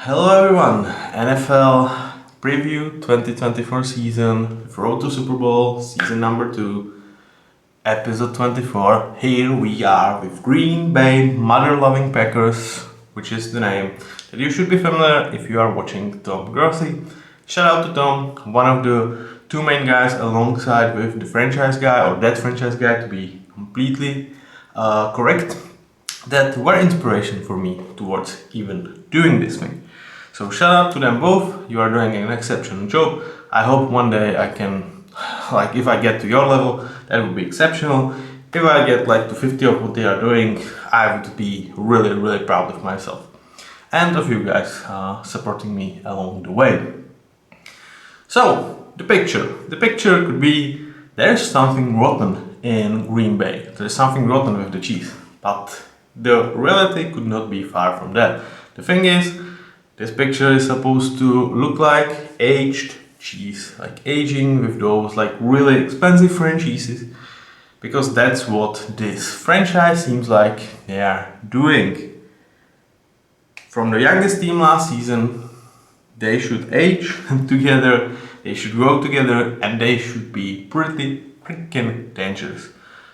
Hello everyone, NFL preview 2024 season, Road to Super Bowl, season number 2, episode 24. Here we are with Green Bay Mother-Loving Packers, which is the name that you should be familiar if you are watching Tom Grossi. Shout out to Tom, one of the two main guys alongside with the franchise guy, or that franchise guy to be completely correct, that were inspiration for me towards even doing this thing. So shout out to them both, you are doing an exceptional job. I hope one day I can, if I get to your level, that would be exceptional. If I get to 50 of what they are doing, I would be really proud of myself. And of you guys supporting me along the way. So, the picture could be, there's something rotten in Green Bay. There's something rotten with the cheese. But the reality could not be far from that. The thing is, this picture is supposed to look like aged cheese, like aging with those really expensive French cheeses, because that's what this franchise seems like they are doing. From the youngest team last season, they should age together, they should grow together, and they should be pretty freaking dangerous.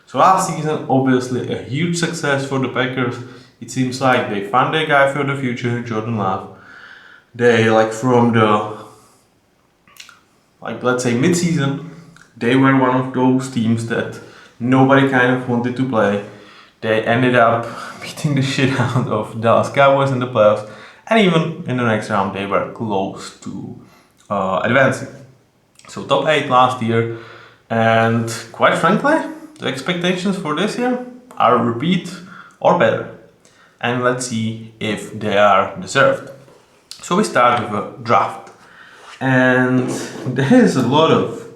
So last season, obviously a huge success for the Packers. It seems like they found their guy for the future, Jordan Love. They, from the, let's say mid-season, they were one of those teams that nobody kind of wanted to play. They ended up beating the shit out of Dallas Cowboys in the playoffs, and even in the next round they were close to advancing. So top 8 last year, and quite frankly, the expectations for this year are repeat or better. And let's see if they are deserved. So we start with a draft, and there is a lot of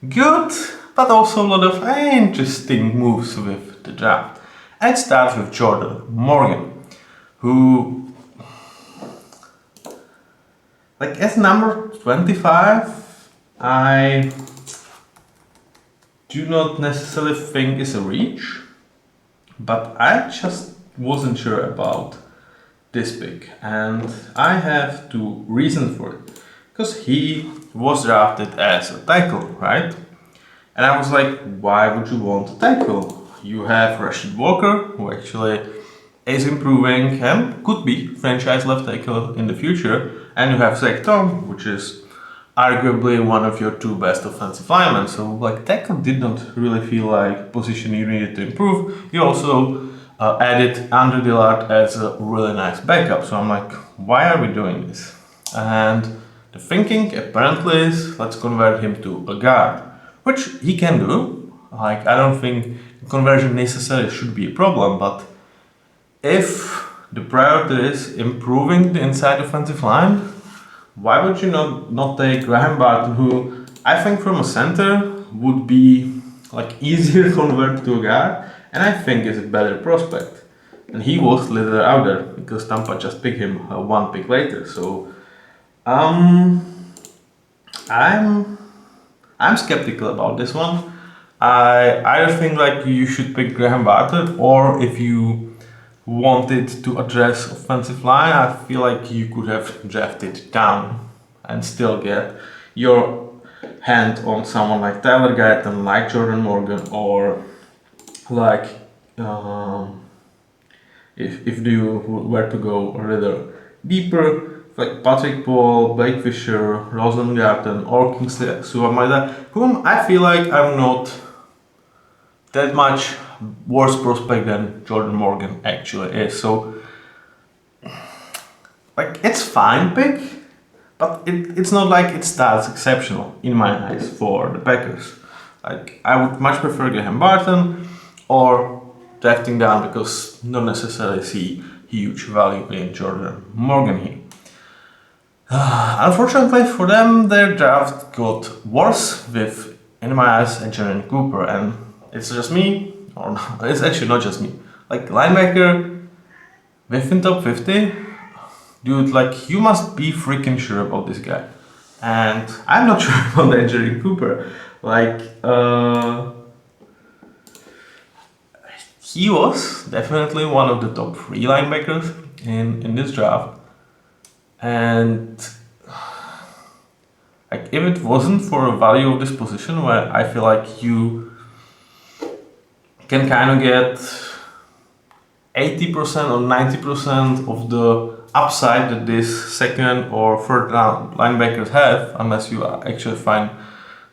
good, but also a lot of interesting moves with the draft. And it starts with Jordan Morgan, who, as number 25, I do not necessarily think is a reach, but I just wasn't sure about this pick, and I have two reasons for it. Because he was drafted as a tackle, right? And I was like, why would you want a tackle? You have Rashid Walker, who actually is improving and could be franchise left tackle in the future, and you have Zach Tom, which is arguably one of your two best offensive linemen. So tackle did not really feel like position you needed to improve. You also added Andre Dillard as a really nice backup. So I'm like, why are we doing this? And the thinking apparently is, let's convert him to a guard, which he can do. I don't think conversion necessarily should be a problem, but if the priority is improving the inside offensive line, why would you not take Graham Barton, who I think from a center would be easier to convert to a guard, and I think is a better prospect. And he was later out there because Tampa just picked him one pick later. So I'm skeptical about this one. I either think you should pick Graham Barton, or if you wanted to address offensive line, I feel like you could have drafted down and still get your hand on someone like Tyler Guyton, like Jordan Morgan, or if you were to go a little deeper, Patrick Paul, Blake Fisher, Roslyn Garten, or Kingsley Suamada, whom I feel like I'm not that much worse prospect than Jordan Morgan actually is. So it's fine pick, but it's not it starts exceptional in my eyes for the Packers. I would much prefer Graham Barton or drafting down, because not necessarily see huge value in Jordan Morgan here. Unfortunately for them, their draft got worse with, in my eyes, Jalen Cooper, and it's just me, or no, it's actually not just me. Linebacker within top 50, dude, you must be freaking sure about this guy. And I'm not sure about Jalen Cooper. He was definitely one of the top 3 linebackers in this draft. And like, if it wasn't for a value of this position, where I feel like you can kind of get 80% or 90% of the upside that this second or third round linebackers have, unless you actually find,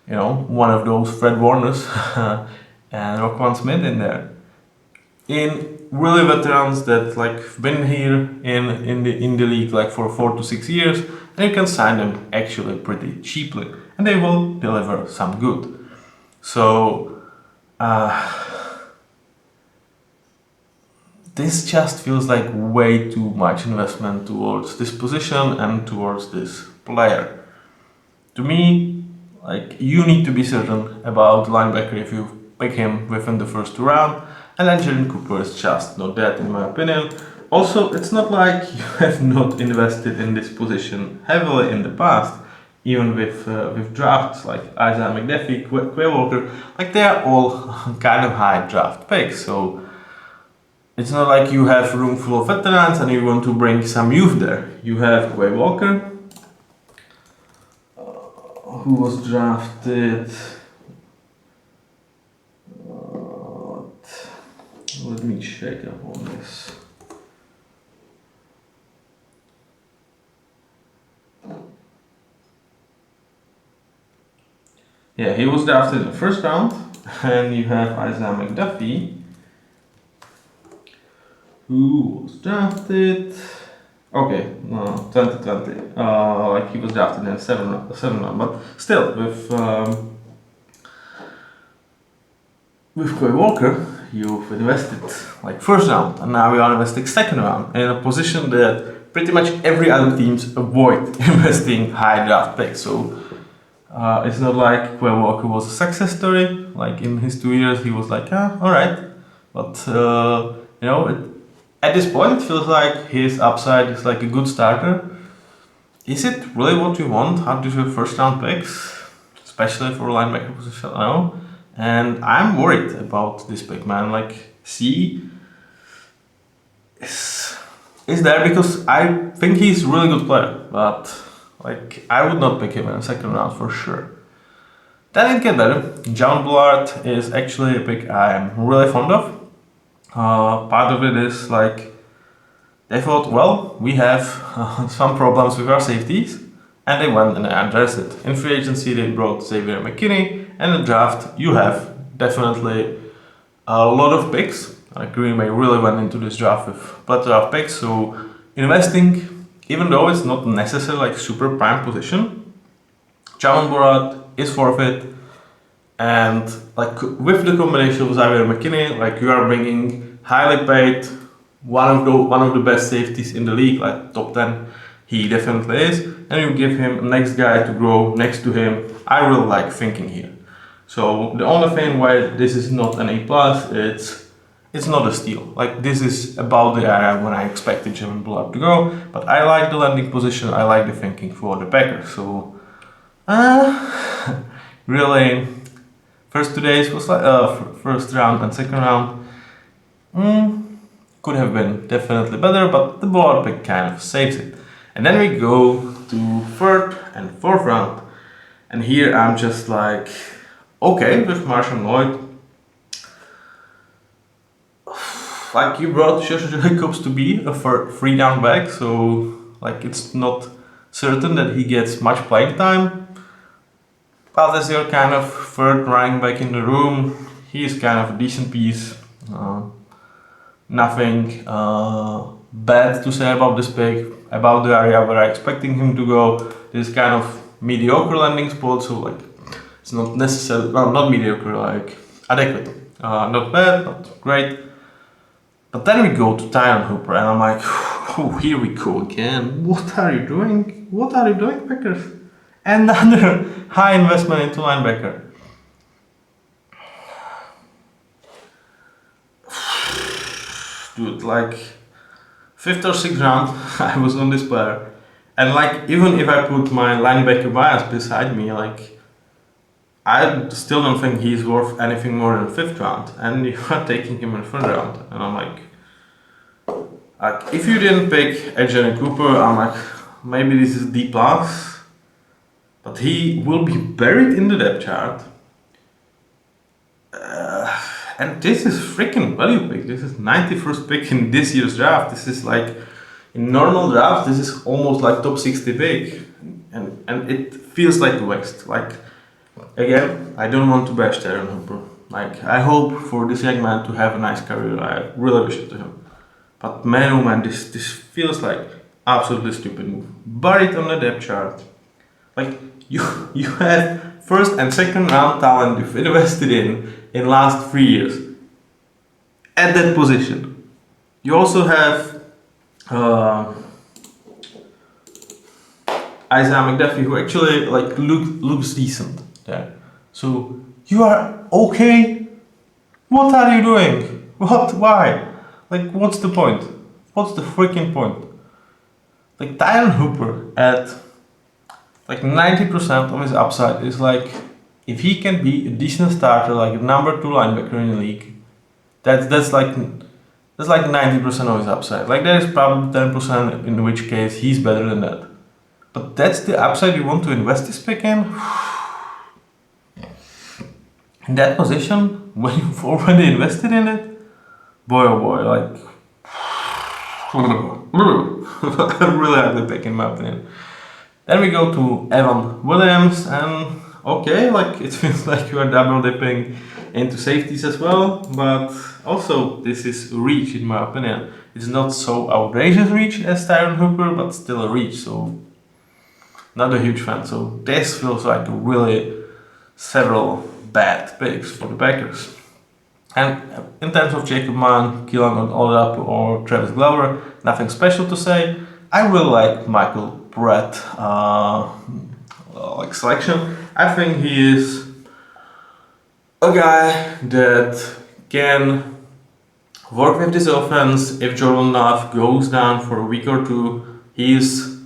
one of those Fred Warners and Roquan Smith in there. In really veterans that like been here in the league like for 4 to 6 years, and you can sign them actually pretty cheaply, and they will deliver some good. So this just feels like way too much investment towards this position and towards this player. To me, like, you need to be certain about linebacker if you pick him within the first round, and then Jalen Cooper is just not that, in my opinion. Also, it's not like you have not invested in this position heavily in the past, even with drafts like Isaiah McDuffie, Quay Walker. Like, they are all kind of high draft picks, so it's not like you have a room full of veterans and you want to bring some youth there. You have Quay Walker, who was drafted. Let me check up on this. Yeah, he was drafted in the first round, and you have Isaiah McDuffie, who was drafted. Okay, no, 2020. Like, he was drafted in the seventh round, but still with Quay Walker, you've invested like first round, and now we are investing second round in a position that pretty much every other teams avoid investing high draft picks. So it's not like Quay Walker was a success story. Like, in his 2 years, he was like, all right, but at this point, it feels like his upside is like a good starter. Is it really what we want? How do you first round picks, especially for linebacker position? I know. And I'm worried about this pick, man. Like, C is there because I think he's a really good player, but like, I would not pick him in the second round for sure. Then it gets better. John Bullard is actually a pick I'm really fond of. Part of it is like, they thought, well, we have some problems with our safeties, and they went and addressed it. In free agency, they brought Xavier McKinney, and in the draft, you have definitely a lot of picks. Green Bay really went into this draft with plethora of picks, so investing, even though it's not necessarily like super prime position, Jamal Bullard is worth it. And like, with the combination of Xavier McKinney, like, you are bringing highly paid, one of the best safeties in the league, like top 10, he definitely is, and you give him next guy to grow next to him. I really like thinking here. So the only thing why this is not an A+, it's not a steal. Like, this is about the area when I expected Jamal Bullard to go, but I like the landing position, I like the thinking for the Packers. So really, first 2 days was like first round and second round could have been definitely better, but the Bullard pick kind of saves it. And then we go to third and fourth round, and here I'm just like, okay, with Marshawn Lloyd, like, you brought Josh Jacobs to be a free down back, so like, it's not certain that he gets much playing time. But as your kind of third running back in the room, he's kind of a decent piece. Nothing bad to say about this pick, about the area where I'm expecting him to go. This kind of mediocre landing spot, so like, it's not necessarily, well, not mediocre, like adequate. Not bad, not great. But then we go to Tyron Hooper, and I'm like, oh, here we go again. What are you doing? What are you doing, Packers? Another high investment into linebacker. Dude, like, 5th or 6th round, I was on this player. And like, even if I put my linebacker bias beside me, like, I still don't think he's worth anything more than 5th round. And you are taking him in the 3rd round. And I'm like, if you didn't pick Jalen Cooper, I'm like, maybe this is D plus, but he will be buried in the depth chart. And this is freaking value pick. This is 91st pick in this year's draft. This is like, in normal drafts, this is almost like top 60 pick. And it feels like a waste. Like, again, I don't want to bash Tyron Hooper. Like, I hope for this young man to have a nice career. I really wish it to him. But man, oh man, this feels like absolutely stupid move. Buried on the depth chart. Like, you have first and second round talent you've invested in last 3 years at that position. You also have Isaiah McDuffie, who actually like looks decent there. So you are okay. What are you doing? What? Why? Like, what's the point? What's the freaking point? Like, Tyron Hooper at like 90% of his upside is like, if he can be a decent starter, like a number 2 linebacker in the league, that's like 90% of his upside. Like, there is probably 10% in which case he's better than that. But that's the upside you want to invest this pick in? In that position, when you've already invested in it? Boy oh boy, like a really ugly pick in my opinion. Then we go to Evan Williams, and okay, like it feels like you are double dipping into safeties as well, but also this is a reach in my opinion. It's not so outrageous reach as Tyron Hooper, but still a reach, so not a huge fan. So this feels like really several bad picks for the Packers. And in terms of Jacob Mann, Keelan Oladapo or Travis Glover, nothing special to say. I really like Michael Pratt like selection. I think he is a guy that can work with this offense. If Jordan Love goes down for a week or two, he is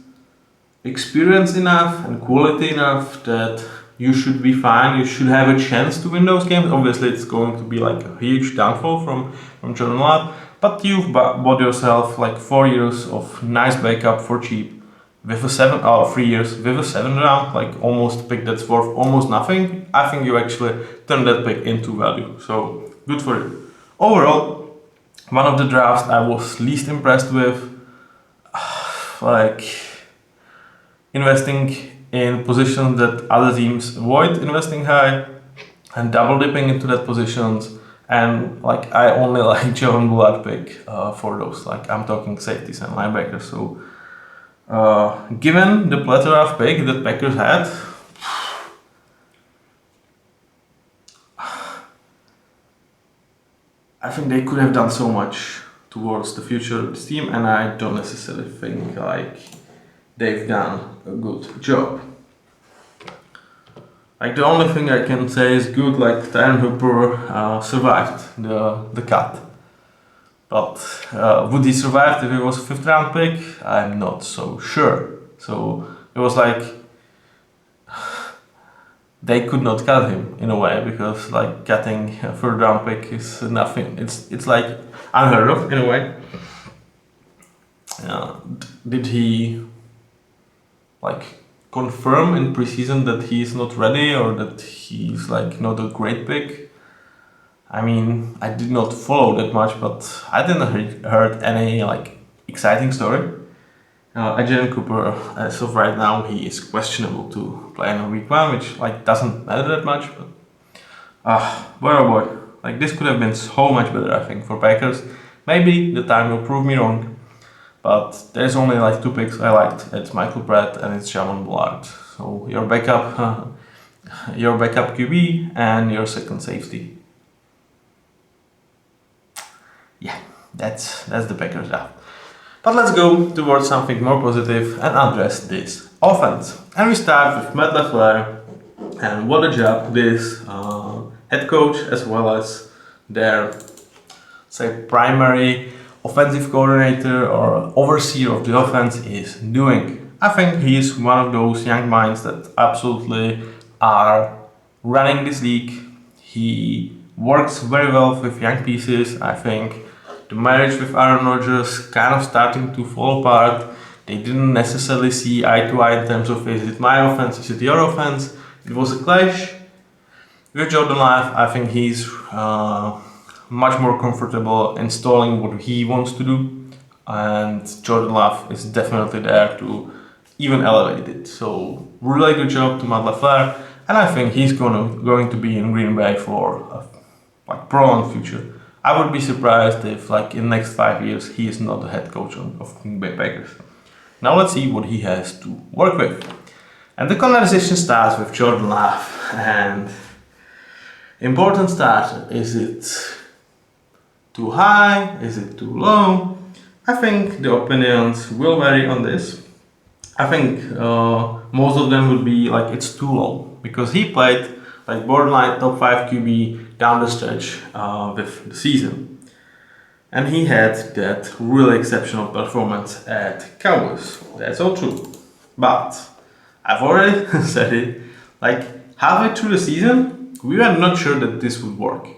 experienced enough and quality enough that you should be fine. You should have a chance to win those games. Obviously, it's going to be like a huge downfall from Jordan Love, but you've bought yourself like 4 years of nice backup for cheap with a 3 years with a 7th round, like almost a pick that's worth almost nothing. I think you actually turn that pick into value. So good for you. Overall, one of the drafts I was least impressed with, like investing in positions that other teams avoid investing high and double dipping into that positions, and like I only like Jovan Bullard pick for those, like I'm talking safeties and linebackers. So given the plethora of pick that Packers had, I think they could have done so much towards the future of this team, and I don't necessarily think like they've done a good job. Like the only thing I can say is good, like Tyron Hooper survived the cut. But would he survive if it was a 5th round pick? I'm not so sure. So it was like they could not cut him in a way, because like cutting a 3rd round pick is nothing. It's like unheard of in a way. Did he like confirm in preseason that he's not ready, or that he's like not a great pick? I mean, I did not follow that much, but I didn't heard any like exciting story. Ajay Cooper, as of right now, he is questionable to play in week 1, which like doesn't matter that much. But boy oh boy, like this could have been so much better, I think, for Packers. Maybe the time will prove me wrong, but there's only like 2 picks I liked. It's Michael Pratt and it's Javon Bullard. So your backup QB and your second safety. Yeah, that's the Packers draft. But let's go towards something more positive and address this offense. And we start with Matt LaFleur, and what a job this head coach as well as their primary offensive coordinator or overseer of the offense is doing. I think he is one of those young minds that absolutely are running this league. He works very well with young pieces. I think the marriage with Aaron Rodgers kind of starting to fall apart. They didn't necessarily see eye to eye in terms of, is it my offense, is it your offense? It was a clash. With Jordan Love, I think he's much more comfortable installing what he wants to do, and Jordan Love is definitely there to even elevate it. So really good job to Matt LaFleur, and I think he's going to be in Green Bay for a prolonged future. I would be surprised if, like, in the next 5 years, he is not the head coach of Green Bay Packers. Now let's see what he has to work with. And the conversation starts with Jordan Love, and important start, is it too high? Is it too low? I think the opinions will vary on this. I think most of them would be like it's too low, because he played like borderline top 5 QB down the stretch with the season. And he had that really exceptional performance at Cowboys. That's all true. But I've already said it, like halfway through the season, we were not sure that this would work.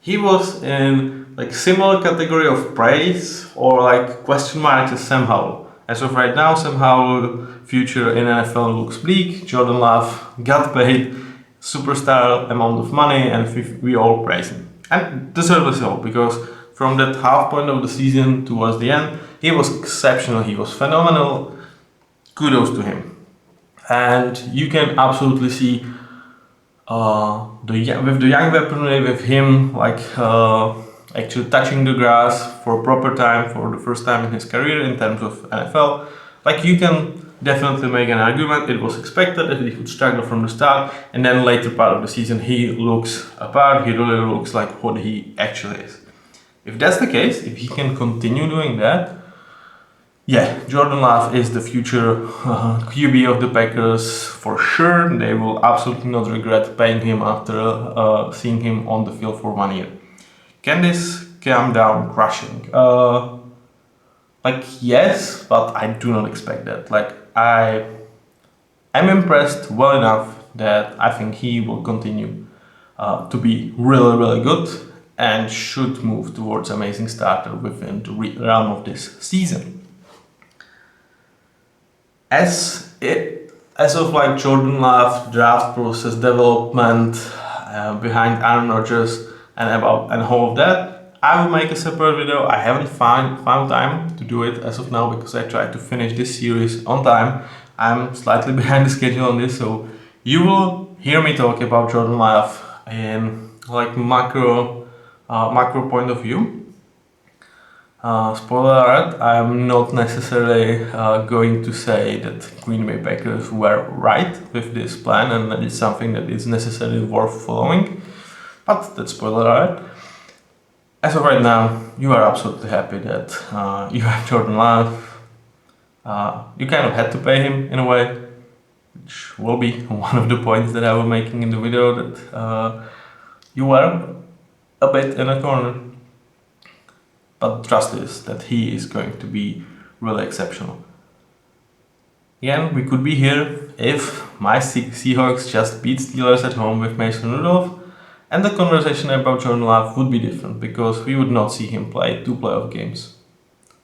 He was in like similar category of praise or like question mark to Sam Howell. As of right now, Sam Howell's future in NFL looks bleak. Jordan Love got paid superstar amount of money, and we all praise him. And deservedly so, because from that half point of the season towards the end, he was exceptional, he was phenomenal. Kudos to him. And you can absolutely see with the young weaponry, with him like actually touching the grass for a proper time for the first time in his career in terms of NFL, like you can definitely make an argument. It was expected that he would struggle from the start, and then later part of the season he looks apart. He really looks like what he actually is. If that's the case, if he can continue doing that, yeah, Jordan Love is the future QB of the Packers for sure. They will absolutely not regret paying him after seeing him on the field for 1 year. Can this come down crushing? Like yes, but I do not expect that. Like I'm impressed well enough that I think he will continue to be really good and should move towards amazing starter within the realm of this season. As of like Jordan Love draft process development behind Aaron Rodgers and all of that, I will make a separate video. I haven't found time to do it as of now because I tried to finish this series on time. I'm slightly behind the schedule on this, so you will hear me talk about Jordan Love in like macro point of view. Spoiler alert, I'm not necessarily going to say that Green Bay Packers were right with this plan and that it's something that is necessarily worth following, but that's spoiler alert. As of right now, you are absolutely happy that you have Jordan Love. You kind of had to pay him in a way, which will be one of the points that I was making in the video, that you were a bit in a corner. But trust is that he is going to be really exceptional. Again, we could be here if my Seahawks just beat Steelers at home with Mason Rudolph, and the conversation about Jordan Love would be different because we would not see him play 2 playoff games.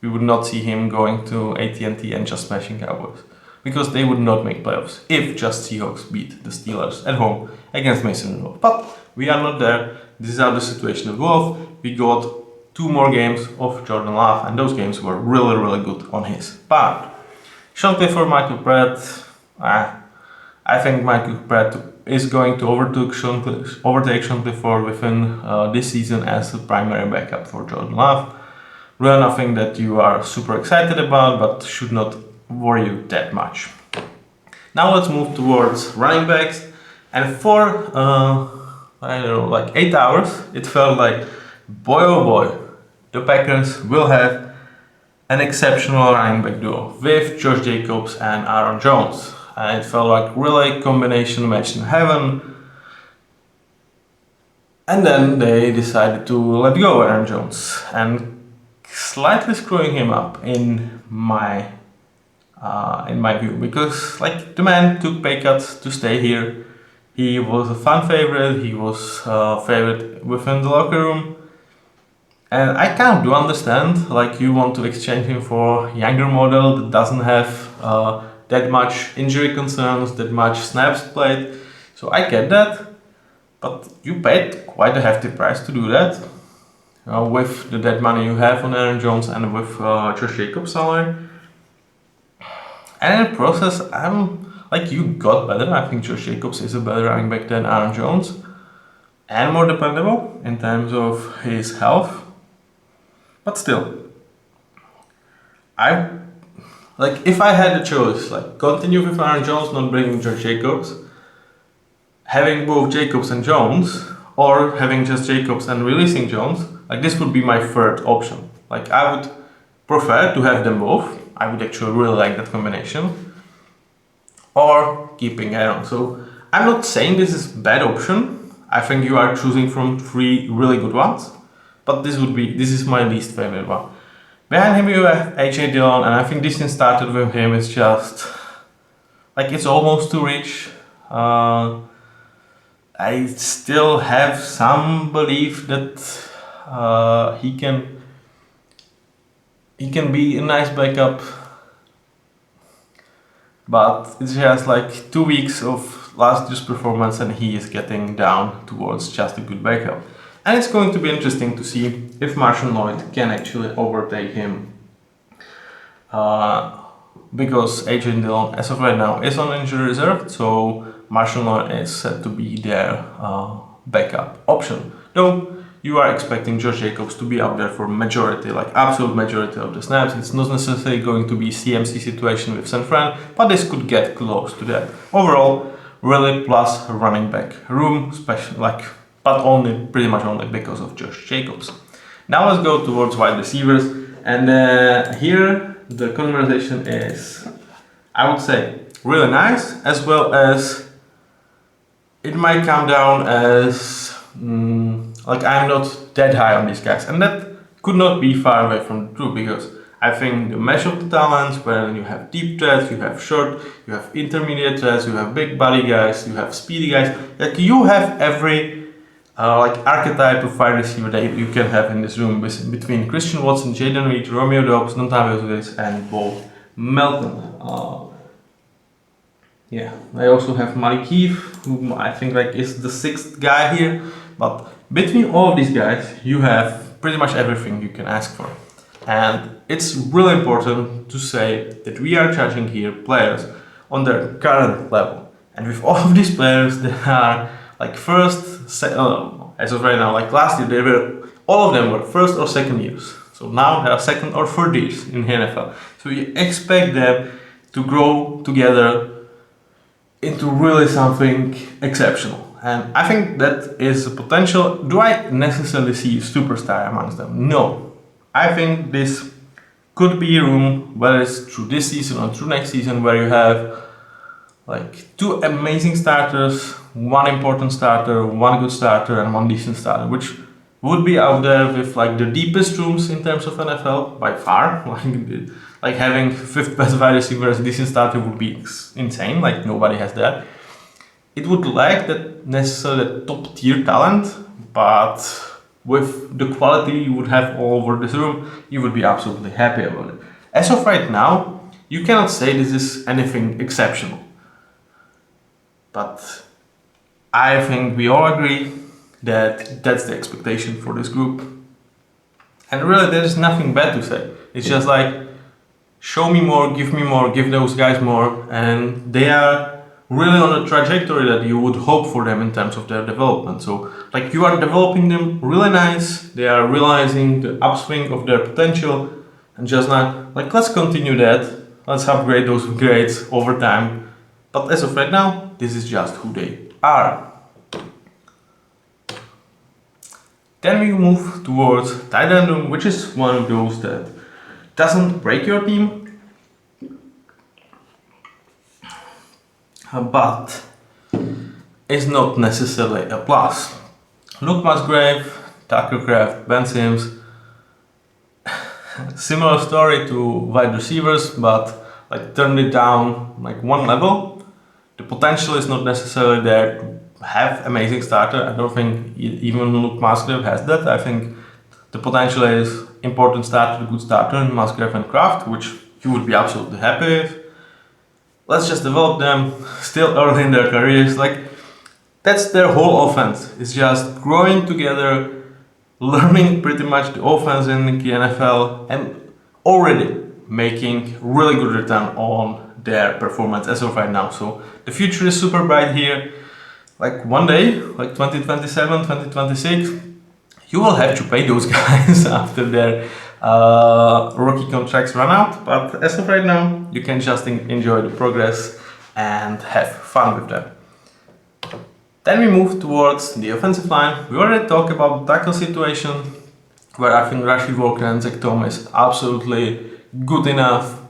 We would not see him going to AT&T and just smashing Cowboys, because they would not make playoffs if just Seahawks beat the Steelers at home against Mason Rudolph. But we are not there. This is how the situation evolved. We got 2 more games of Jordan Love, and those games were really good on his part. Sean Clifford for Michael Pratt. I think Michael Pratt is going to overtake Sean Clifford within this season as the primary backup for Jordan Love. Really nothing that you are super excited about, but should not worry you that much. Now let's move towards running backs. And for I don't know, like 8 hours, it felt like, boy oh boy, the Packers will have an exceptional running back duo with Josh Jacobs and Aaron Jones. And it felt like really combination match in heaven. And then they decided to let go Aaron Jones and slightly screwing him up in my view, because like the man took pay cuts to stay here. He was a fan favorite. He was favorite within the locker room. And I kind of do understand, like you want to exchange him for a younger model that doesn't have that much injury concerns, that much snaps played. So I get that, but you paid quite a hefty price to do that. With the dead money you have on Aaron Jones and with Josh Jacobs' salary. And in the process, you got better. I think Josh Jacobs is a better running back than Aaron Jones. And more dependable in terms of his health. But still, if I had a choice, continue with Aaron Jones, not bringing Josh Jacobs, having both Jacobs and Jones, or having just Jacobs and releasing Jones, this would be my third option. I would prefer to have them both. I would actually really like that combination. Or keeping Aaron. So I'm not saying this is a bad option. I think you are choosing from three really good ones. But this is my least favorite one. Behind him you have AJ Dillon, and I think this thing started with him is just it's almost too rich. I still have some belief that he can be a nice backup, but it's just 2 weeks of last year's performance and he is getting down towards just a good backup. And it's going to be interesting to see if Marshawn Lloyd can actually overtake him. Because AJ Dillon, as of right now, is on injury reserve, so Marshawn Lloyd is set to be their backup option. Though you are expecting Josh Jacobs to be up there for majority, absolute majority of the snaps. It's not necessarily going to be CMC situation with San Fran, but this could get close to that. Overall, really plus running back room, but pretty much only because of Josh Jacobs. Now let's go towards wide receivers, and here the conversation is, I would say, really nice, as well as it might come down as I'm not that high on these guys, and that could not be far away from the truth, because I think the mesh of the talents, where you have deep threats, you have short, you have intermediate threats, you have big body guys, you have speedy guys, you have every archetype of wide receiver that you can have in this room, between Christian Watson, Jaden Reed, Romeo Dobbs, Dontavius Willis, and Bo Melton. I also have Malik Heath, who I think is the sixth guy here. But between all of these guys, you have pretty much everything you can ask for. And it's really important to say that we are judging here players on their current level. And with all of these players, they are as of right now, last year, all of them were first or second years. So now they are second or third years in the NFL. So you expect them to grow together into really something exceptional. And I think that is a potential. Do I necessarily see a superstar amongst them? No. I think this could be a room, whether it's through this season or through next season, where you have two amazing starters, one important starter, one good starter, and one decent starter, which would be out there with the deepest rooms in terms of NFL by far. Having fifth best wide receiver as a decent starter would be insane. Nobody has that. It would lack that necessarily top tier talent, but with the quality you would have all over this room, you would be absolutely happy about it. As of right now, you cannot say this is anything exceptional. But I think we all agree that that's the expectation for this group. And really, there's nothing bad to say. It's just show me more, give those guys more, and they are really on a trajectory that you would hope for them in terms of their development. So you are developing them really nice, they are realizing the upswing of their potential, and just let's continue that, let's upgrade those grades over time. But as of right now, this is just who they are. Then we move towards tight end room, which is one of those that doesn't break your team, but is not necessarily a plus. Luke Musgrave, Tucker Kraft, Ben Sims, similar story to wide receivers, but turned it down one level. The potential is not necessarily there to have amazing starter. I don't think even Luke Musgrave has that. I think the potential is important starter, good starter in Musgrave and Kraft, which you would be absolutely happy with. Let's just develop them still early in their careers. Like, that's their whole offense. It's just growing together, learning pretty much the offense in the NFL, and already making really good return on their performance as of right now. So the future is super bright here. Like one day, like 2027, 2026, you will have to pay those guys after their rookie contracts run out. But as of right now, you can just enjoy the progress and have fun with them. Then we move towards the offensive line. We already talked about the tackle situation, where I think Rashid Walker and Zach Tom is absolutely good enough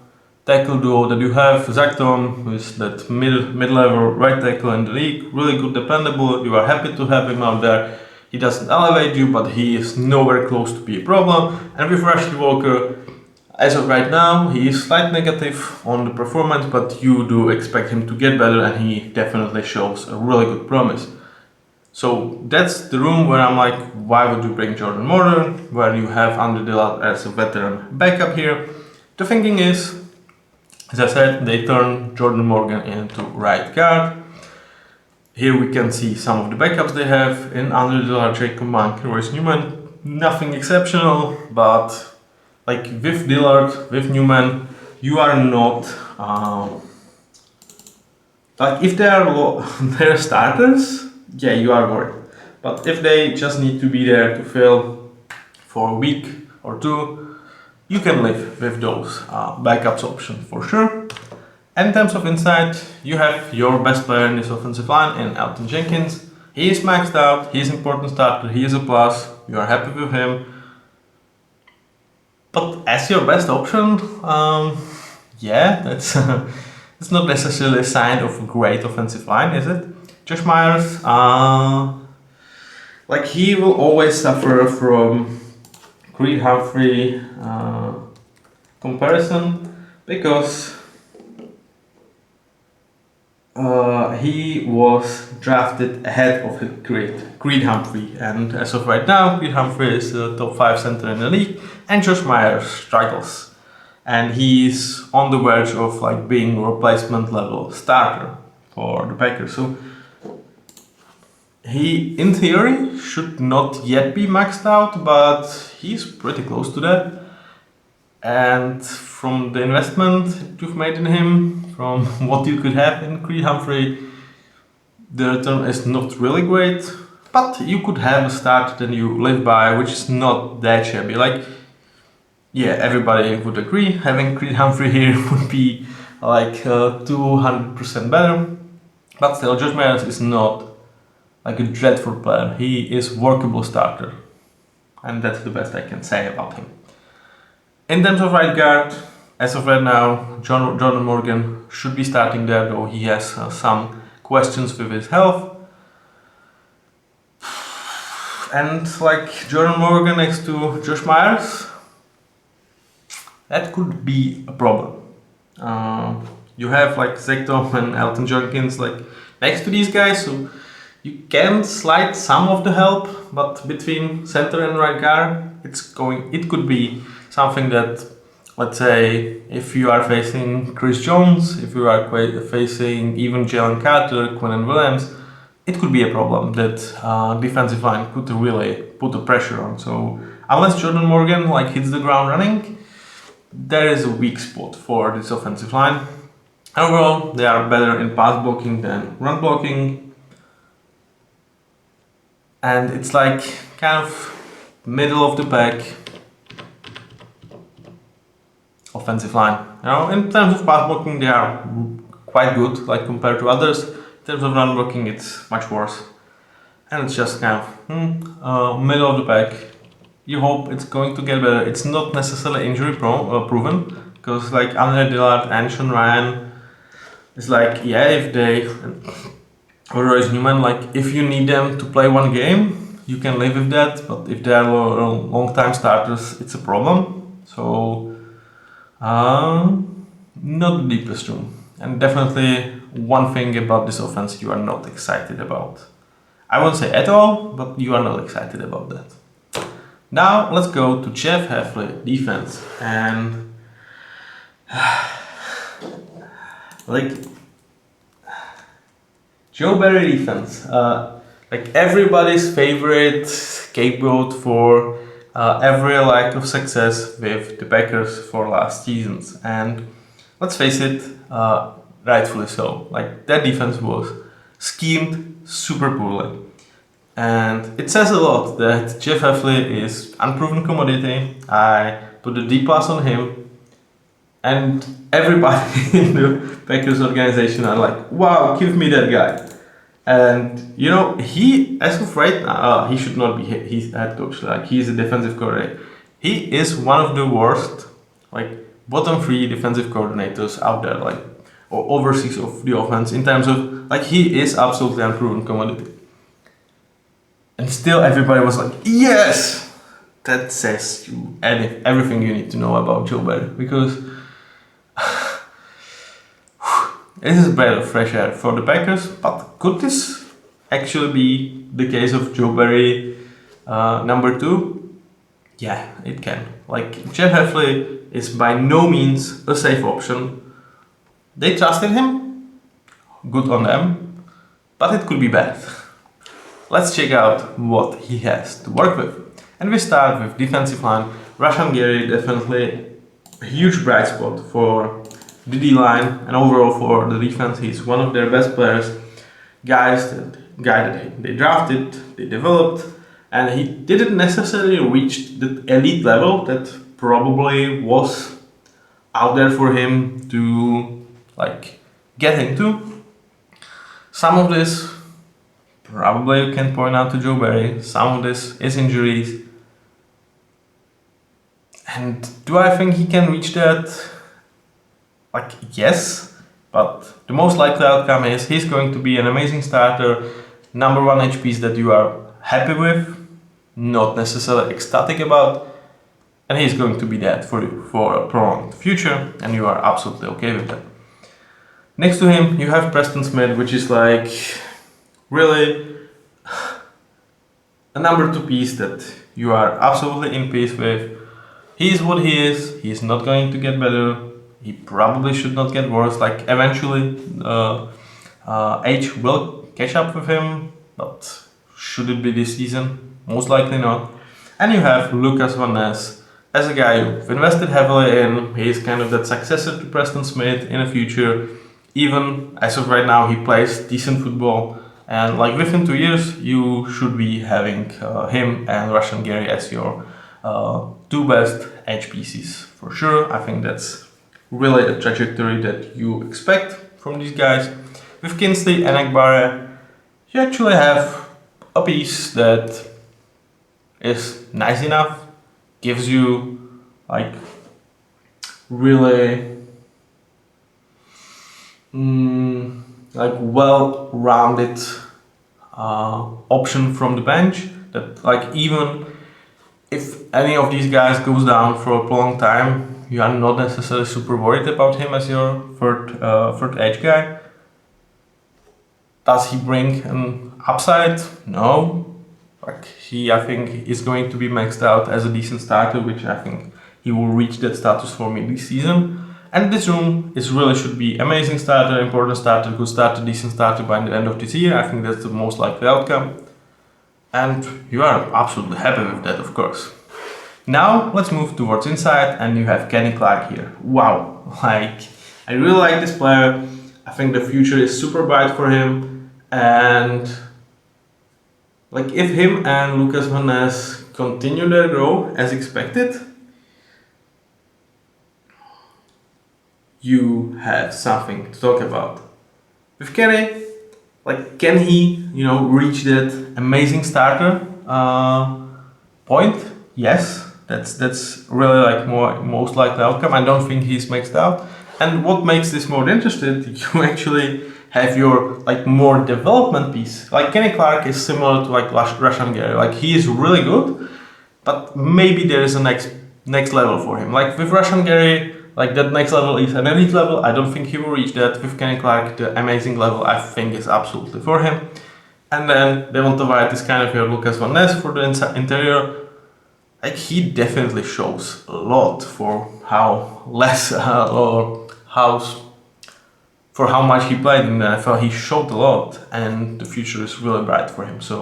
tackle duo that you have. Zach Tom, who is that mid-level right tackle in the league, really good, dependable. You are happy to have him out there. He doesn't elevate you, but he is nowhere close to be a problem. And with Rashid Walker, as of right now, he is slightly negative on the performance, but you do expect him to get better, and he definitely shows a really good promise. So that's the room where I'm like, why would you bring Jordan Morgan, where you have Andre Dillard as a veteran backup here? The thinking is, as I said, they turn Jordan Morgan into right guard. Here we can see some of the backups they have in Andre Dillard, Jacob Monk, Royce Newman. Nothing exceptional, but like with Dillard, with Newman, you are not like if they are they're starters, yeah, you are worried. But if they just need to be there to fill for a week or two, you can live with those backups option for sure. And in terms of insight, you have your best player in this offensive line in Elgton Jenkins. He is maxed out, he is an important starter, he is a plus, you are happy with him. But as your best option, yeah, that's it's not necessarily a sign of a great offensive line, is it? Josh Myers, like he will always suffer from Creed Humphrey comparison because he was drafted ahead of Creed Humphrey, and as of right now, Creed Humphrey is the top 5 center in the league, and Josh Myers struggles, and he's on the verge of like being a replacement level starter for the Packers. So he, in theory, should not yet be maxed out, but he's pretty close to that. And from the investment you've made in him, from what you could have in Creed Humphrey, the return is not really great, but you could have a start that you live by, which is not that shabby. Like, yeah, everybody would agree, having Creed Humphrey here would be like 200% better, but still, Josh Myers is not like a dreadful player. He is workable starter, and that's the best I can say about him. In terms of right guard, as of right now, Jordan Morgan should be starting there, though he has some questions with his health. And like Jordan Morgan next to Josh Myers, that could be a problem. You have like Zach Tom and Elgton Jenkins like next to these guys, so you can slide some of the help, but between center and right guard, it could be something that, let's say, if you are facing Chris Jones, if you are facing even Jalen Carter, Quinnen Williams, it could be a problem that defensive line could really put the pressure on. So unless Jordan Morgan like hits the ground running, there is a weak spot for this offensive line. Overall, they are better in pass blocking than run blocking, and it's like kind of middle of the pack offensive line. You know, in terms of pass blocking, they are quite good, like compared to others. In terms of run blocking, it's much worse, and it's just kind of middle of the pack. You hope it's going to get better. It's not necessarily injury proven, because like Andre Dillard and Sean Ryan, it's like, yeah, if they or Royce Newman, like if you need them to play one game, you can live with that. But if they are long-time starters, it's a problem. So not the deepest room, and definitely one thing about this offense you are not excited about. I won't say at all, but you are not excited about that. Now let's go to Jeff Heffley defense, and like Joe Barry defense, like everybody's favorite scapegoat for every lack of success with the Packers for last seasons, and let's face it, rightfully so. Like that defense was schemed super poorly. And it says a lot that Jeff Heffley is unproven commodity. I put a D plus on him, and everybody in the Packers organization are like, "Wow, give me that guy." And you know, he, as of right now, he should not be his head coach. Like he is a defensive coordinator. He is one of the worst, like bottom 3 defensive coordinators out there, like or overseas of the offense in terms of like he is absolutely unproven commodity. And still everybody was like, yes! That says you everything you need to know about Joe Barry, because this is a breath of fresh air for the Packers, but could this actually be the case of Joe Barry number 2? Yeah, it can. Like, Jeff Heffley is by no means a safe option. They trusted him, good on them, but it could be bad. Let's check out what he has to work with. And we start with defensive line. Rashan Gary, definitely a huge bright spot for the D-line and overall for the defense. He's one of their best players. Guy that they drafted, they developed, and he didn't necessarily reach the elite level that probably was out there for him to like get into. Some of this probably you can point out to Joe Barry. Some of this is injuries. And do I think he can reach that? Like, yes, but the most likely outcome is he's going to be an amazing starter, number 1 HPs that you are happy with, not necessarily ecstatic about, and he's going to be that for you for a prolonged future, and you are absolutely okay with that. Next to him, you have Preston Smith, which is like really a number 2 piece that you are absolutely in peace with. He is what he is. He is not going to get better. He probably should not get worse. Like eventually, age will catch up with him, but should it be this season? Most likely not. And you have Lucas Van Ness as a guy you've invested heavily in. He is kind of that successor to Preston Smith in the future. Even as of right now, he plays decent football. And like within 2 years, you should be having him and Rashan Gary as your 2 best edge pieces for sure. I think that's really a trajectory that you expect from these guys. With Kinsley and Egbare, you actually have a piece that is nice enough, gives you like really like well-rounded option from the bench that like even if any of these guys goes down for a prolonged time, you are not necessarily super worried about him as your third edge guy. Does he bring an upside? No. Like I think is going to be maxed out as a decent starter, which I think he will reach that status for me this season. And this room really should be amazing starter, important starter, good starter, decent starter by the end of this year. I think that's the most likely outcome. And you are absolutely happy with that, of course. Now let's move towards inside, and you have Kenny Clark here. Wow, like I really like this player. I think the future is super bright for him, and like if him and Lucas Van Ness continue their growth as expected, you have something to talk about. With Kenny, like can he, reach that amazing starter point? Yes. That's really like most likely outcome. I don't think he's maxed out. And what makes this more interesting, you actually have your like more development piece. Like Kenny Clark is similar to like Rashan Gary. Like he is really good, but maybe there is a next level for him. Like with Rashan Gary, like that next level is an elite level. I don't think he will reach that. With Kenny Clark, the amazing level I think is absolutely for him. And then Devonta Wyatt is kind of your Lucas Van Ness for the interior. like he definitely shows a lot for how less or for how much he played in the NFL. He showed a lot, and the future is really bright for him. So,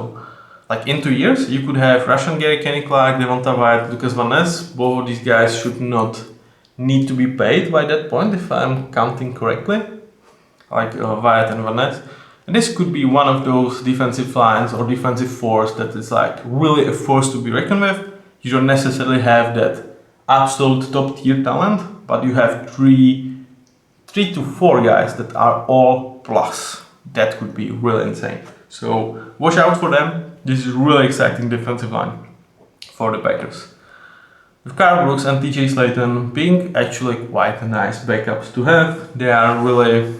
like in 2 years, you could have Rashan Gary, Kenny Clark, Devonta White, Lucas Van Ness. Both of these guys should not need to be paid by that point, if I'm counting correctly, like Wyatt and Van Ness. And this could be one of those defensive lines or defensive force that is like really a force to be reckoned with. You don't necessarily have that absolute top tier talent, but you have three to four guys that are all plus. That could be really insane. So watch out for them. This is really exciting defensive line for the Packers. With Carl Brooks and TJ Slayton being actually quite nice backups to have. They are really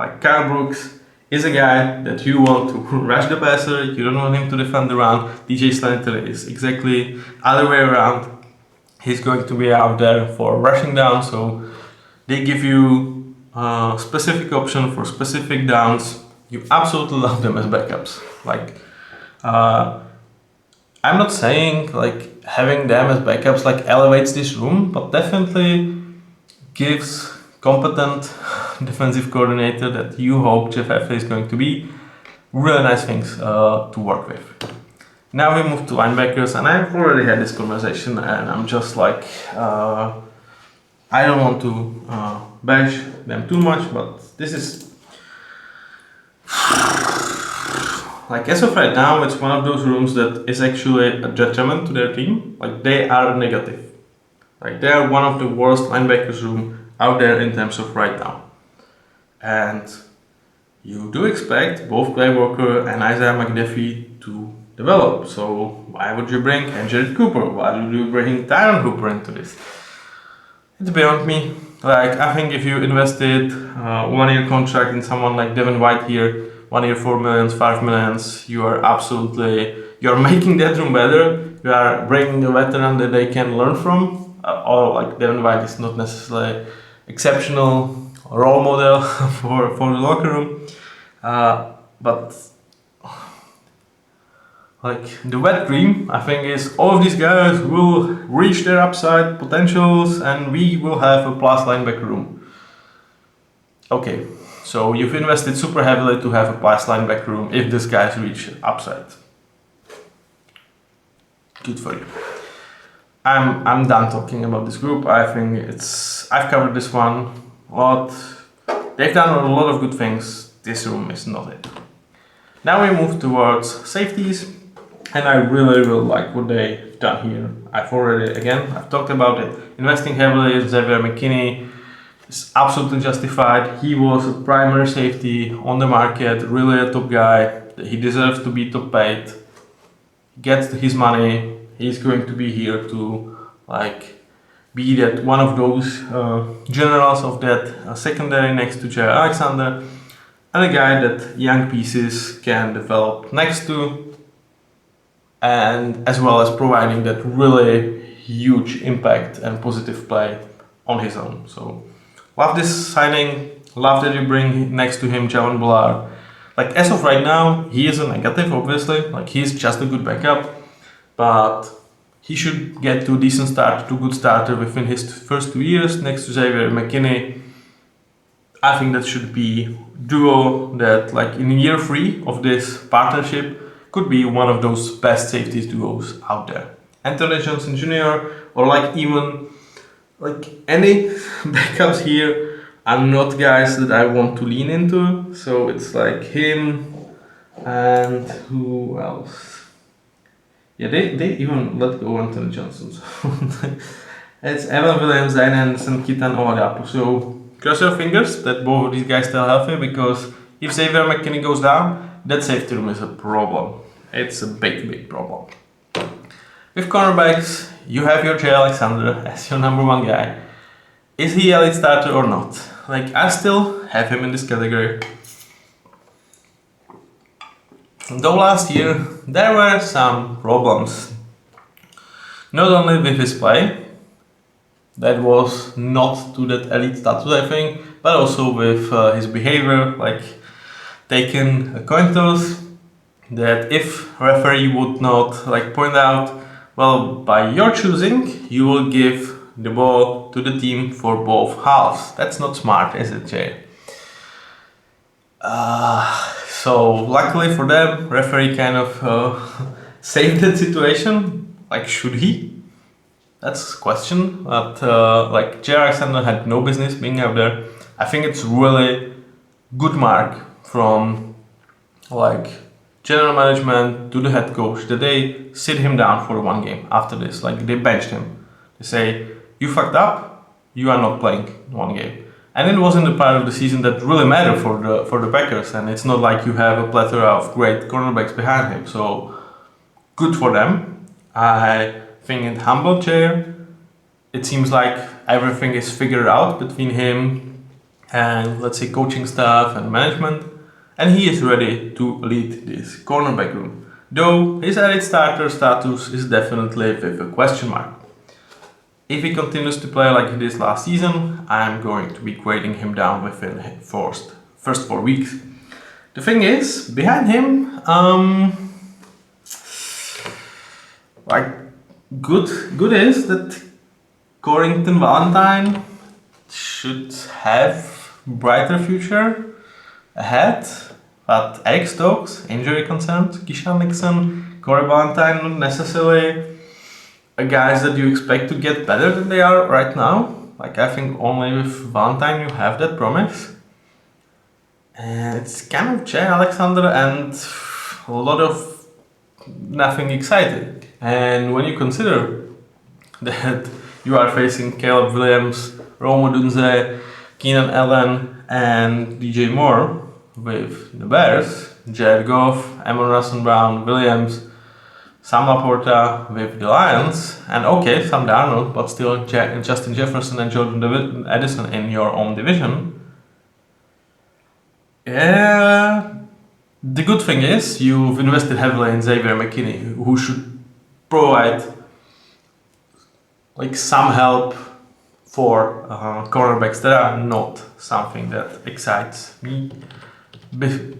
like Carl Brooks is a guy that you want to rush the passer, you don't want him to defend the run. TJ Slayton is exactly other way around. He's going to be out there for rushing down, so they give you a specific option for specific downs. You absolutely love them as backups. Like, I'm not saying like having them as backups like elevates this room, but definitely gives competent defensive coordinator that you hope Jeff Hafley is going to be really nice things to work with. Now we move to linebackers, and I've already had this conversation, and I'm just like, I don't want to bash them too much, but this is like as of right now, it's one of those rooms that is actually a detriment to their team. Like they are negative. Like they are one of the worst linebackers room out there in terms of right now. And you do expect both Clay Walker and Isaiah McDuffie to develop. So why would you bring Jared Cooper? Why would you bring Tyron Hooper into this? It's beyond me. Like I think if you invested 1 year contract in someone like Devin White here, 1 year, 4 million, 5 million, you're making that room better. You are bringing a veteran that they can learn from. Or like Devin White is not necessarily exceptional role model for the locker room, but like the wet dream, I think, is all of these guys will reach their upside potentials, and we will have a plus linebacker room. Okay, so you've invested super heavily to have a plus linebacker room if these guys reach upside. Good for you. I'm done talking about this group. I think I've covered this one a lot. They've done a lot of good things. This room is not it. Now we move towards safeties, and I really like what they've done here. I've talked about it. Investing heavily in Xavier McKinney is absolutely justified. He was a primary safety on the market, really a top guy. He deserves to be top paid. He gets his money. He's going to be here to like be that one of those generals of that secondary next to Jair Alexander, and a guy that young pieces can develop next to, and as well as providing that really huge impact and positive play on his own. So love this signing, love that you bring next to him Javon Bullard. Like as of right now, he is a negative obviously, like he's just a good backup, but he should get to a decent start, to good starter within his first 2 years next to Xavier McKinney. I think that should be duo that like in year 3 of this partnership could be one of those best safeties duos out there. Anthony Johnson Jr. or like even like any backups here are not guys that I want to lean into. So it's like him and who else? Yeah, they even let go Anthony Johnson. So it's Evan Williams, Zane Anderson, Keaton Oladapo. So cross your fingers that both of these guys stay healthy, because if Xavier McKinney goes down, that safety room is a problem. It's a big problem. With cornerbacks, you have your Jay Alexander as your number one guy. Is he elite starter or not? Like, I still have him in this category. Though last year there were some problems, not only with his play, that was not to that elite status I think, but also with his behavior, like taking a coin toss, that if referee would not like point out, well, by your choosing, you will give the ball to the team for both halves. That's not smart, is it, Jay? So luckily for them, referee kind of saved that situation. Like, should he? That's a question. But like, Jay Alexander had no business being out there. I think it's really good mark from like general management to the head coach that they sit him down for one game after this. Like, they benched him. They say, you fucked up, you are not playing one game. And it wasn't the part of the season that really mattered for the Packers. And it's not like you have a plethora of great cornerbacks behind him. So good for them. I think it humbled Jay. It seems like everything is figured out between him and, let's say, coaching staff and management. And he is ready to lead this cornerback room. Though his elite starter status is definitely with a question mark. If he continues to play like he did last season, I'm going to be grading him down within the first 4 weeks. The thing is, behind him, like good is that Corrington Valentine should have brighter future ahead, but Eric Stokes, injury concerned, Keyshawn Nixon, Corey Valentine, not necessarily guys that you expect to get better than they are right now. Like, I think only with Valentine you have that promise. And it's kind of Jay Alexander and a lot of nothing exciting. And when you consider that you are facing Caleb Williams, Rome Odunze, Keenan Allen, and DJ Moore with the Bears, Jared Goff, Amon Russell Brown, Williams, Sam Laporta with the Lions, and okay, Sam Darnold, but still Justin Jefferson and Jordan Addison in your own division. Yeah, the good thing is you've invested heavily in Xavier McKinney, who should provide like some help for cornerbacks that are not something that excites me,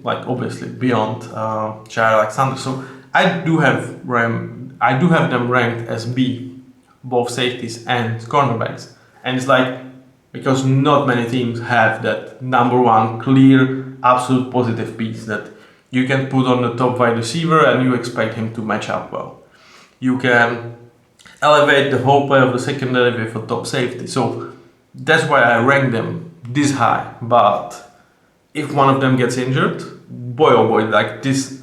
like obviously beyond Jair Alexander. So I do have them ranked as B, both safeties and cornerbacks, and it's like because not many teams have that number one clear, absolute positive piece that you can put on the top wide receiver and you expect him to match up well. You can elevate the whole play of the secondary with a top safety. So that's why I rank them this high. But if one of them gets injured, boy oh boy, like this,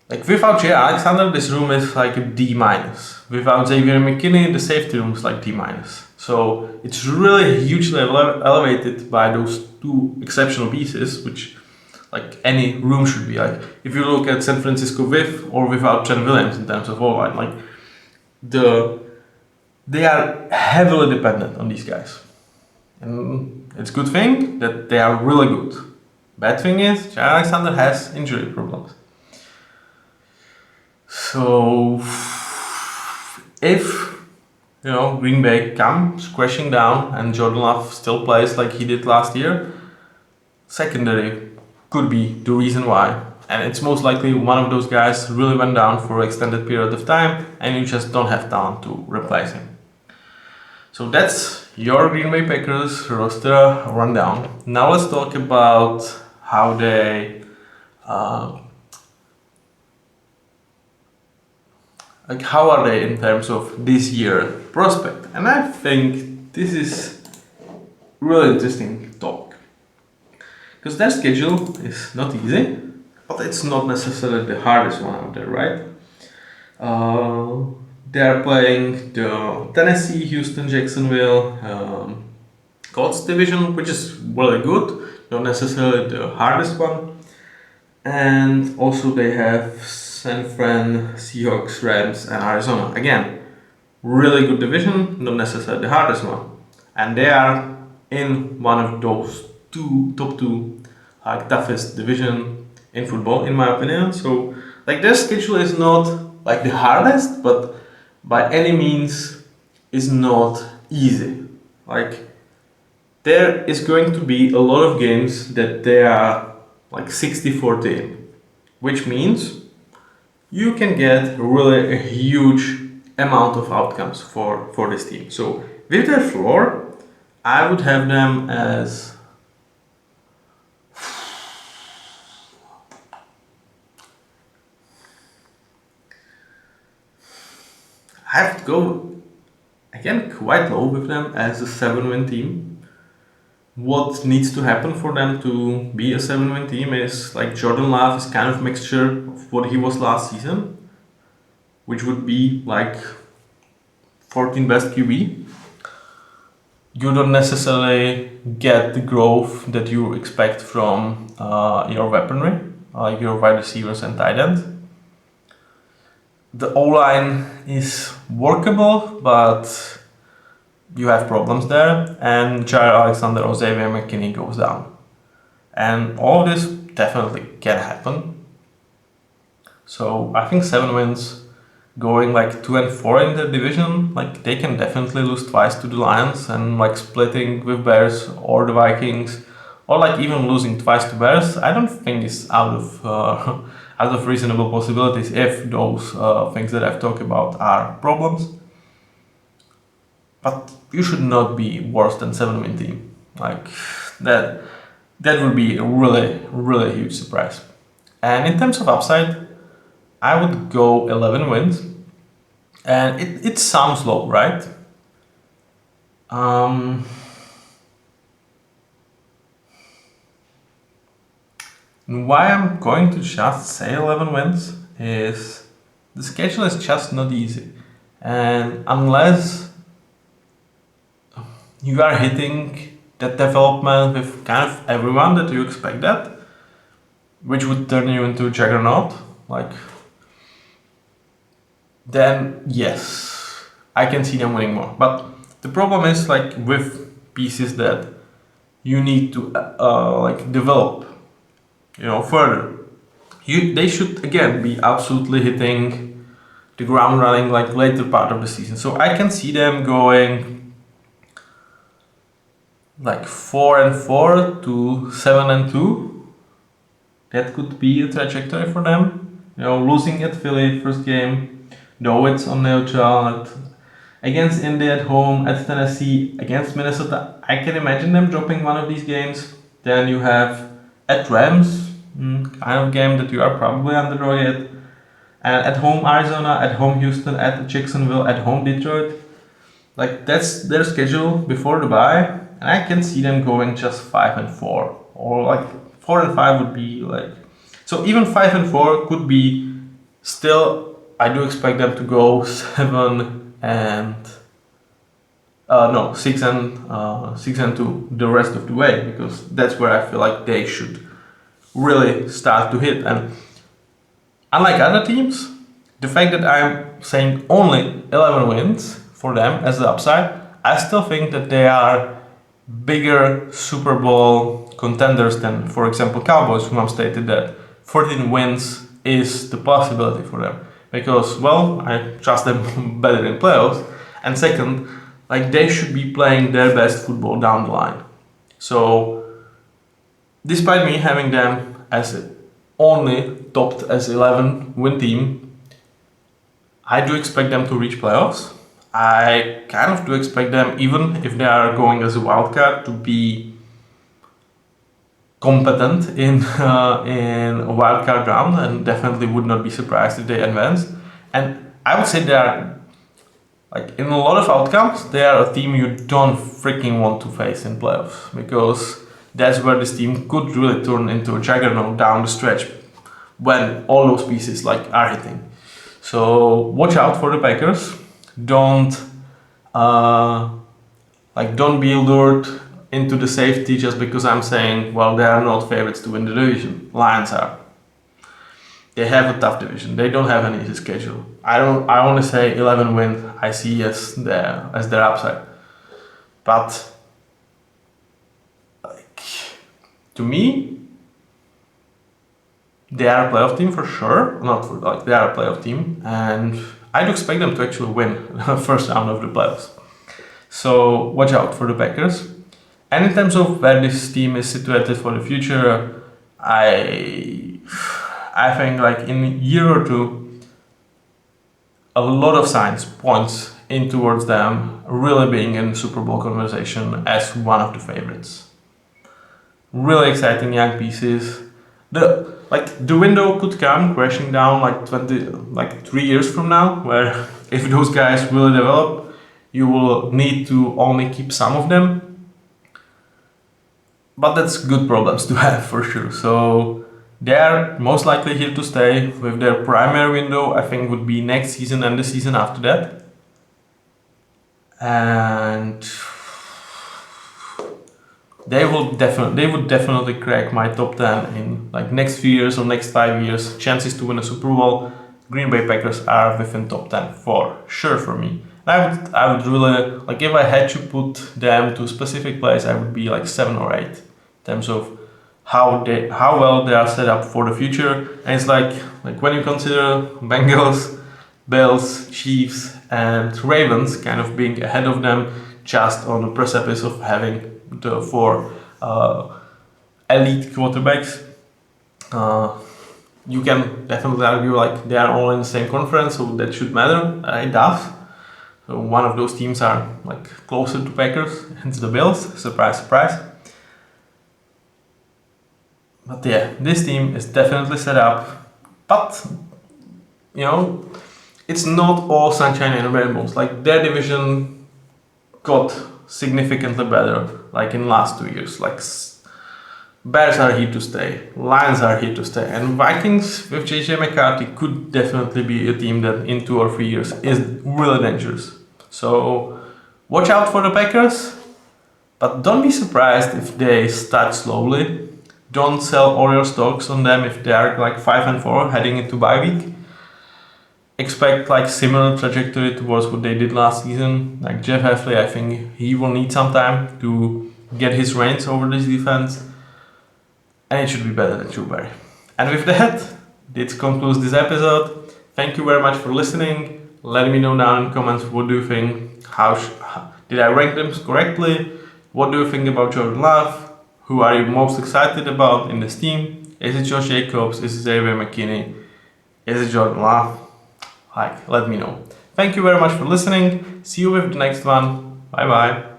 like without Jay Alexander, this room is like a D minus. Without Xavier McKinney, the safety room is like D minus. So it's really hugely elevated by those two exceptional pieces, which like any room should be. Like if you look at San Francisco with or without Trent Williams in terms of O-line, like they are heavily dependent on these guys. And it's a good thing that they are really good. Bad thing is, Jair Alexander has injury problems. So, if Green Bay comes crashing down and Jordan Love still plays like he did last year, secondary could be the reason why. And it's most likely one of those guys really went down for an extended period of time and you just don't have talent to replace him. So that's your Green Bay Packers roster rundown. Now let's talk about how they how are they in terms of this year prospect. And I think this is really interesting talk because their schedule is not easy, but it's not necessarily the hardest one out there, right? They are playing the Tennessee, Houston, Jacksonville, Colts division, which is really good, not necessarily the hardest one. And also they have San Fran, Seahawks, Rams, and Arizona. Again, really good division, not necessarily the hardest one. And they are in one of those top two toughest division in football, in my opinion. So like their schedule is not like the hardest, but by any means is not easy. Like there is going to be a lot of games that they are like 60-40 in, which means you can get really a huge amount of outcomes for this team. So with their floor, I would have them as I have to go again quite low with them as a 7-win team. What needs to happen for them to be a 7-win team is like Jordan Love is kind of mixture of what he was last season, which would be like 14 best QB. You don't necessarily get the growth that you expect from your weaponry, like your wide receivers and tight ends. The O-line is workable, but you have problems there, and Jair Alexander or Xavier McKinney goes down. And all of this definitely can happen. So I think 7 wins, going like 2-4 in the division, like they can definitely lose twice to the Lions and like splitting with Bears or the Vikings, or like even losing twice to Bears. I don't think is out of reasonable possibilities if those things that I've talked about are problems. But you should not be worse than 7-win team. Like that would be a really huge surprise. And in terms of upside, I would go 11 wins. And it sounds low, right? Why I'm going to just say 11 wins is the schedule is just not easy. And unless you are hitting that development with kind of everyone that you expect that, which would turn you into a juggernaut, like, then yes, I can see them winning more. But the problem is like with pieces that you need to like develop, further. They should again be absolutely hitting the ground running like later part of the season. So I can see them going like 4-4 to 7-2. That could be a trajectory for them. Losing at Philly first game, though it's on neutral, against Indy at home, at Tennessee, against Minnesota. I can imagine them dropping one of these games. Then you have at Rams, kind of game that you are probably underdog at. And at home Arizona, at home Houston, at Jacksonville, at home Detroit. Like that's their schedule before the bye. And I can see them going just 5-4. Or like 4-5 would be like, so even 5-4 could be still, I do expect them to go 6-2 the rest of the way, because that's where I feel like they should really start to hit. And unlike other teams, the fact that I'm saying only 11 wins for them as the upside, I still think that they are bigger Super Bowl contenders than, for example, Cowboys, whom I've stated that 14 wins is the possibility for them. Because, well, I trust them better in playoffs. And second, like they should be playing their best football down the line. So, despite me having them as only topped as 11 win team, I do expect them to reach playoffs. I kind of do expect them, even if they are going as a wildcard, to be competent in a wildcard round, and definitely would not be surprised if they advance. And I would say they are, like in a lot of outcomes, they are a team you don't freaking want to face in playoffs, because that's where this team could really turn into a juggernaut down the stretch when all those pieces like are hitting. So watch out for the Packers. Don't be lured into the safety just because I'm saying, well, they are not favorites to win the division. Lions are. They have a tough division. They don't have an easy schedule. I only say 11 wins I see as their upside. But like, to me, they are a playoff team for sure. They are a playoff team, and I'd expect them to actually win the first round of the playoffs. So watch out for the Packers. And in terms of where this team is situated for the future, I think like in a year or two, a lot of signs points in towards them really being in the Super Bowl conversation as one of the favorites. Really exciting young pieces. The window could come crashing down like 3 years from now, where if those guys really develop, you will need to only keep some of them. But that's good problems to have for sure. So they are most likely here to stay. With their primary window, I think would be next season and the season after that. And they would definitely crack my top 10 in like next few years or next 5 years. Chances to win a Super Bowl, Green Bay Packers are within top 10 for sure for me. I would really, like, if I had to put them to a specific place, I would be like 7 or 8 in terms of how well they are set up for the future. And it's like when you consider Bengals, Bills, Chiefs, and Ravens kind of being ahead of them just on the precipice of having the 4 elite quarterbacks. You can definitely argue like they are all in the same conference, so that should matter. It does. So one of those teams are like closer to Packers, hence the Bills. Surprise, surprise. But yeah, this team is definitely set up. But it's not all sunshine and rainbows. Like their division got significantly better, like in the last 2 years. Like Bears are here to stay, Lions are here to stay, and Vikings with JJ McCarthy could definitely be a team that in 2 or 3 years is really dangerous. So watch out for the Packers, but don't be surprised if they start slowly. Don't sell all your stocks on them if they are like 5-4 heading into bye week. Expect like similar trajectory towards what they did last season. Like Jeff Hafley, I think he will need some time to get his reins over this defense. And it should be better than Schuberry. And with that, this concludes this episode. Thank you very much for listening. Let me know down in the comments what do you think. How did I rank them correctly? What do you think about Jordan Love? Who are you most excited about in this team? Is it Josh Jacobs? Is it Xavier McKinney? Is it Jordan Love? Let me know. Thank you very much for listening. See you with the next one. Bye bye.